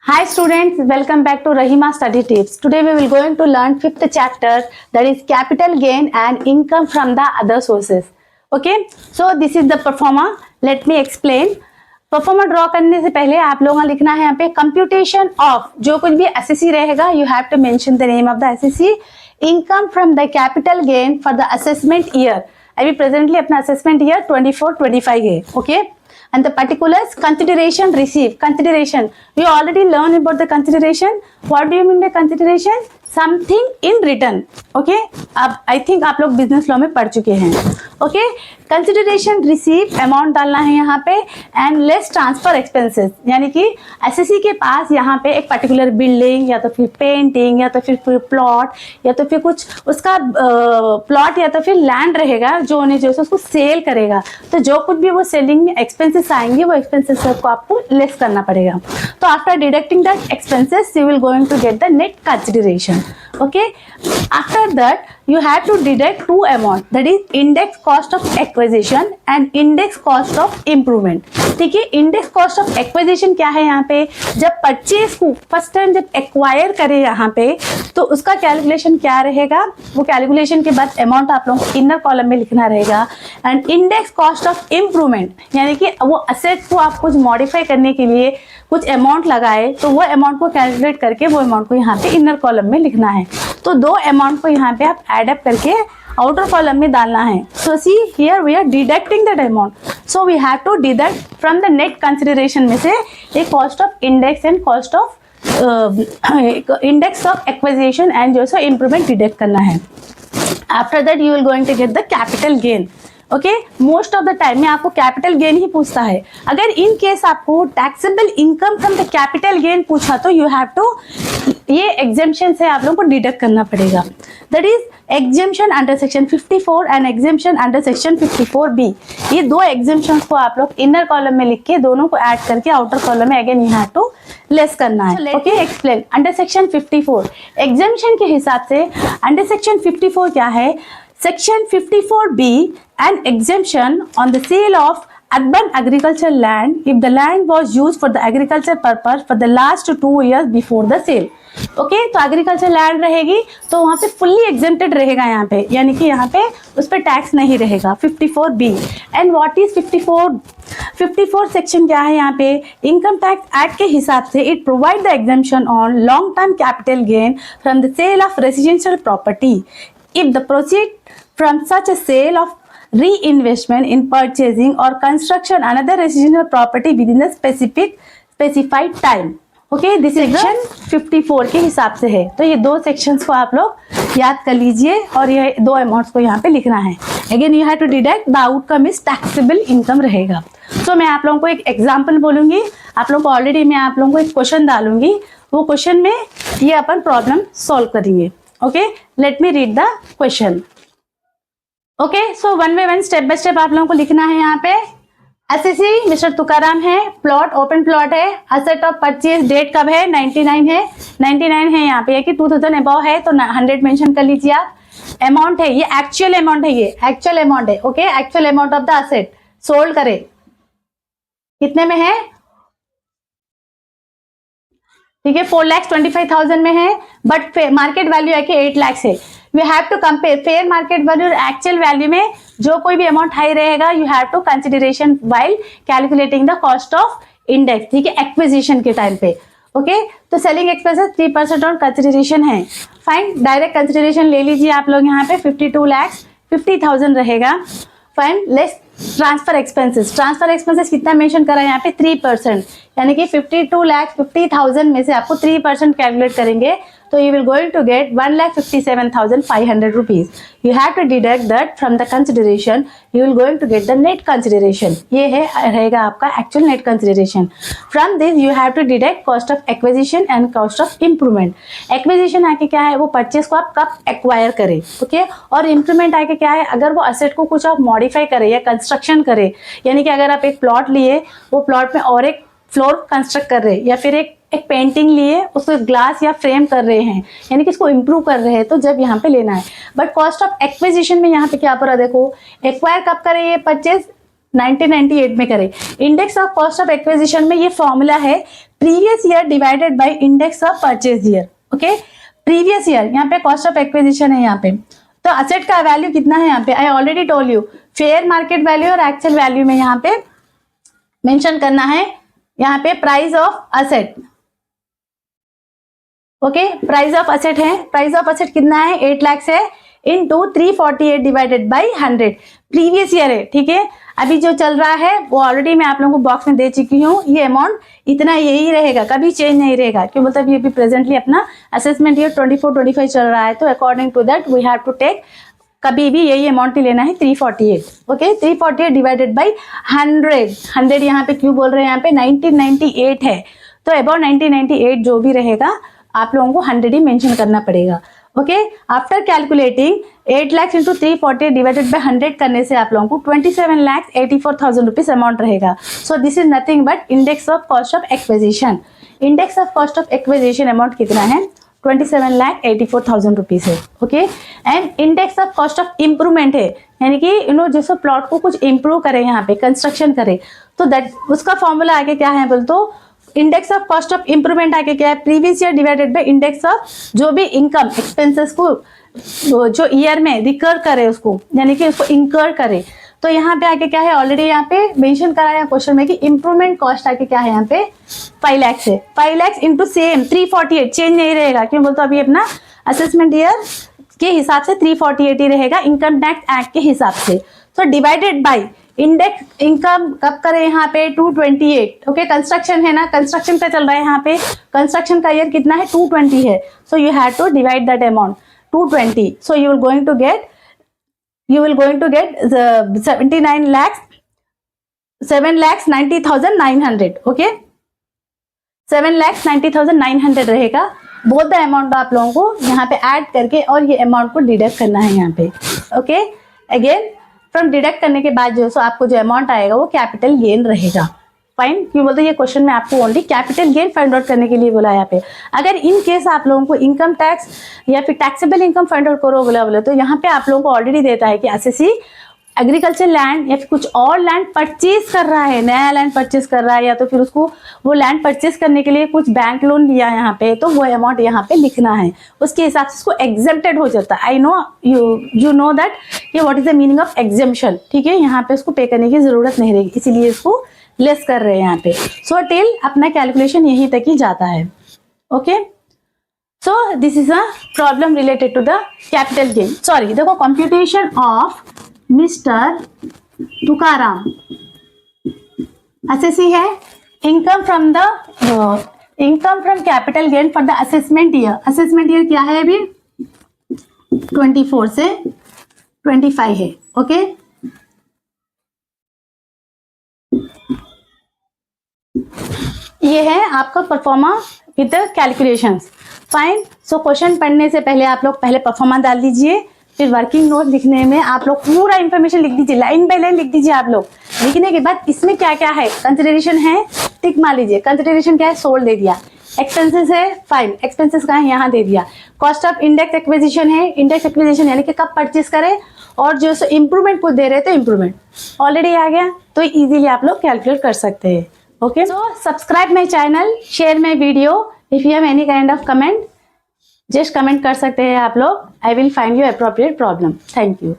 Hi students, welcome back to Rahima Study Tips. Today we will going to learn fifth chapter, that is capital gain and income from the other sources. Okay, so this is the performer. Let me explain. Performer draw करने से पहले आप लोगों को लिखना है यहाँ पे कंप्यूटेशन ऑफ जो कुछ भी एसएससी रहेगा, you have to mention the name of the SSC, income from the capital gain for the assessment year. अभी प्रेजेंटली अपना असेसमेंट ईयर 24-25 है. Okay, and the particulars consideration received. Consideration, we already learned about the consideration. What do you mean by consideration? Something in return. Okay, अब I think आप लोग business law में पढ़ चुके हैं. ओके, कंसिडरेशन रिसीव अमाउंट डालना है यहाँ पे एंड लेस ट्रांसफर एक्सपेंसेस, यानी कि एसएससी के पास यहाँ पे एक पर्टिकुलर बिल्डिंग या तो फिर पेंटिंग या तो फिर प्लॉट या तो फिर कुछ उसका प्लॉट या तो फिर लैंड रहेगा जो उन्हें जो उसको सेल करेगा, तो जो कुछ भी वो सेलिंग में एक्सपेंसेस आएंगे वो एक्सपेंसेस को आपको लेस करना पड़ेगा. तो after deducting that expenses you will going to get the net consideration. Okay, after that you have to deduct two amount, that is index cost of acquisition and index cost of improvement. ठीक है, index cost of acquisition क्या है यहाँ पे, जब purchase को first time जब acquire करे यहाँ पे तो उसका कैलकुलेशन क्या रहेगा, वो कैलकुलेशन के बाद अमाउंट आप लोगों को इनर कॉलम में लिखना रहेगा. And index cost of improvement, यानी कि वो असेट को आप कुछ मॉडिफाई करने के लिए कुछ अमाउंट लगाए तो वो अमाउंट को कैलकुलेट करके वो अमाउंट को यहाँ पे इनर कॉलम में लिखना है. तो दो अमाउंट को यहाँ पे आप एडअप करके आउटर कॉलम में डालना है. So see here we are deducting that amount, so we have to deduct from the net consideration में से एक cost of index and cost of index of acquisition and जो सो इम्प्रूवमेंट डिडक्ट करना है. After that you will going to get the capital gain. Okay, most of the time में आपको capital gain ही पूछता है. अगर इन केस आपको taxable income from the capital gain पूछा तो यू हैव टू, ये एग्जेम्पशन से आप लोगों को डिडक्ट करना पड़ेगा. That is exemption under section 54 and exemption under section 54B. ये दो एग्जेम्पशंस को आप लोग इनर कॉलम में लिख के दोनों को ऐड करके आउटर कॉलम में again you have to less करना है. Okay, explain under section 54 exemption के हिसाब से अंडर सेक्शन 54 क्या है. Section 54B, an exemption on the sale of urban agricultural land if the land was used for the agriculture purpose for the last 2 years before the sale. Okay, तो agriculture land रहेगी तो वहाँ पे fully exempted रहेगा यहाँ पे, यानी कि यहाँ पे उस पर टैक्स नहीं रहेगा. 54B. And what is 54 section क्या है यहाँ पे, इनकम टैक्स एक्ट के हिसाब से it provide the exemption on long term capital gain from the sale of residential property if the proceed from such a sale of reinvestment in purchasing or construction another residential property within the specified time. Okay, this is section 54 के हिसाब से है. तो ये दो sections को आप लोग याद कर लीजिए और ये दो अमाउंट्स को यहाँ पे लिखना है. Again you have to deduct the outcome is taxable income रहेगा. तो मैं आप लोगों को एक एग्जाम्पल बोलूंगी, आप लोगों को ऑलरेडी मैं आप लोगों को एक क्वेश्चन डालूंगी, वो क्वेश्चन में ये अपन प्रॉब्लम सॉल्व करेंगे. Okay, let me read the question. Okay, so one by one step by step आप लोगों को लिखना है. यहाँ पे एसएससी मिस्टर तुकाराम है, प्लॉट ओपन प्लॉट है, असेट ऑफ परचेज डेट कब है 99 है, 99 है यहाँ पे कि 2000 अबव है तो 100 मेंशन कर लीजिए आप. अमाउंट है ये एक्चुअल अमाउंट है, ये एक्चुअल अमाउंट है. Okay, actual amount of the asset sold करे कितने में है, ठीक है 4,25,000 में है, बट मार्केट वैल्यू है कि 8 लाख है. We have to compare fair market value और एक्चुअल वैल्यू में जो कोई भी अमाउंट हाई रहेगा you have to consideration while calculating the cost of index. ठीक है, एक्विजिशन के टाइम पे. ओके, तो सेलिंग एक्सपेंसेस 3% ऑन कंसिडरेशन है. फाइन, डायरेक्ट कंसिडरेशन ले लीजिए आप लोग यहाँ पे 52,50,000 रहेगा. Fine, less transfer expenses. Transfer expenses कितना मेंशन करा है यहाँ पे 3%, यानी कि 52,50,000 में से आपको 3% कैलकुलेट करेंगे तो you will going to get 1,57,500 rupees. You have to deduct that from the consideration. You will going to get the net consideration. ये है रहेगा आपका actual net consideration. From this you have to deduct cost of acquisition and cost of improvement. Acquisition आके क्या है, वो purchase को आप कब acquire करें, okay? और improvement आके क्या है, अगर वो asset को कुछ आप modify करें या construction करें, यानी कि अगर आप एक plot लिए, वो plot में और एक फ्लोर कंस्ट्रक्ट कर रहे हैं या फिर एक पेंटिंग लिए उसको ग्लास या फ्रेम कर रहे हैं, यानी कि इसको इम्प्रूव कर रहे हैं, तो जब यहाँ पे लेना है. बट कॉस्ट ऑफ एक्विजिशन में यहाँ पे क्या पड़ा, देखो एक्वायर कब करे, ये परचेज 1998 में करें। Index of cost of acquisition में ये फॉर्मूला है previous year divided by index of purchase year. Okay, previous year यहाँ पे कॉस्ट ऑफ एक्विजिशन है यहाँ पे, तो असेट का वैल्यू कितना है यहाँ पे, I already told you fair market value और एक्चुअल वैल्यू में यहाँ पे मेंशन करना है यहाँ पे price of asset. Okay, price of asset है, प्राइस ऑफ असेट कितना है 8 लाख है into 348 divided by 100 previous year है। ठीक है, अभी जो चल रहा है वो ऑलरेडी मैं आप लोगों को बॉक्स में दे चुकी हूँ, ये अमाउंट इतना यही रहेगा, कभी चेंज नहीं रहेगा, क्यों मतलब ये भी प्रेजेंटली अपना असेसमेंट ईयर 24-25 चल रहा है, तो according to that we have to take कभी भी यही अमाउंट ही लेना है 348। ओके, 348 डिवाइडेड बाई 100 यहाँ पे क्यों बोल रहे हैं, यहाँ पे 1998 है, तो अबाउट 1998 जो भी रहेगा आप लोगों को 100 ही मेंशन करना पड़ेगा। Okay, after calculating 8 lakh into 348 divided by 100 करने से आप लोगों को 27,84,000 रुपीज अमाउंट रहेगा। सो this is nothing but index of cost of acquisition. Index of cost of acquisition amount कितना है 27,84,000 रुपीज है। Okay, and index of cost of improvement है, यानी कि जैसे प्लॉट को कुछ इम्प्रूव करे, यहाँ पे कंस्ट्रक्शन करे, तो दैट उसका फॉर्मूला आगे क्या है बोल तो index of cost of improvement आगे क्या है previous year divided by index of जो भी इनकम एक्सपेंसेस को जो ईयर में रिकर करे उसको, यानी कि उसको इंकर करे, तो यहाँ पे आगे क्या है ऑलरेडी यहाँ पे मेंशन करा है क्वेश्चन में कि इम्प्रूवमेंट कॉस्ट आगे क्या है यहाँ पे 5 लाख है, 5 लाख इंटू सेम 348 चेंज नहीं रहेगा, क्यों बोलते अभी अपना असेसमेंट ईयर के हिसाब से 348 ही रहेगा इनकम टैक्स एक्ट के हिसाब से। तो डिवाइडेड बाई इंडेक्स इनकम कब करें यहाँ पे 228। ओके, कंस्ट्रक्शन है ना, कंस्ट्रक्शन का चल रहा है यहाँ पे, कंस्ट्रक्शन का ईयर कितना है 220 है, so you have to divide that amount 220, so you will going to get 79 lakhs 7,90,900। Okay, 7,90,900 रहेगा। बोथ द अमाउंट आप लोगों को यहाँ पे ऐड करके और ये अमाउंट को डिडक्ट करना है यहाँ पे। ओके, अगेन फ्रॉम डिडक्ट करने के बाद जो है सो आपको जो अमाउंट आएगा वो कैपिटल गेन रहेगा। फाइन, क्यों बोलते ये क्वेश्चन में आपको only capital gain find out करने के लिए बोला है यहाँ पे। अगर इन केस आप लोगों को इनकम टैक्स या फिर टैक्सेबल इनकम फाइंड आउट करो बोले तो यहाँ पे आप लोगों को ऑलरेडी देता है कि एसएससी एग्रीकल्चर लैंड या फिर कुछ और लैंड परचेज कर रहा है, नया लैंड परचेज कर रहा है, या तो फिर उसको वो लैंड परचेज करने के लिए कुछ बैंक लोन लिया यहाँ पे, तो वो अमाउंट यहाँ पे लिखना है, उसके हिसाब से उसको एग्जेम्प्टेड हो जाता है। I know you know that ये what is the meaning of exemption. ठीक है, यहाँ पे उसको पे करने की जरूरत नहीं रहेगी, इसीलिए इसको लेस कर रहे हैं यहाँ पे। सो टिल अपना कैलकुलेशन यहीं तक ही जाता है। Okay, so this is a problem related to the capital gain. Sorry, देखो computation of mister Tukaram SSC है income from capital gain for the assessment year. Assessment year क्या है अभी 24 से 25 है। ओके, ये है आपका pro forma with calculations. Fine, so question पढ़ने से पहले आप लोग पहले परफॉर्मा डाल दीजिए, फिर वर्किंग नोट लिखने में आप लोग पूरा इंफॉर्मेशन लिख दीजिए, लाइन बाय लाइन लिख दीजिए आप लोग। लिखने के बाद इसमें क्या क्या है कंसिडरेशन है टिक मार लीजिए। कंसिडरेशन क्या है सोल्ड दे दिया, एक्सपेंसेस है फाइन, एक्सपेंसेस का है यहाँ दे दिया, कॉस्ट ऑफ इंडेक्स एक्विजिशन है, इंडेक्स एक्विजिशन यानी कि कब परचेज करे, और जो सो इम्प्रूवमेंट कुछ दे रहे तो इम्प्रूवमेंट ऑलरेडी आ गया, तो इजीली आप लोग कैलकुलेट कर सकते हैं। Okay, so subscribe my channel, share my video, if you have any kind of comment just comment कर सकते हैं आप लोग। I will find you appropriate problem. Thank you.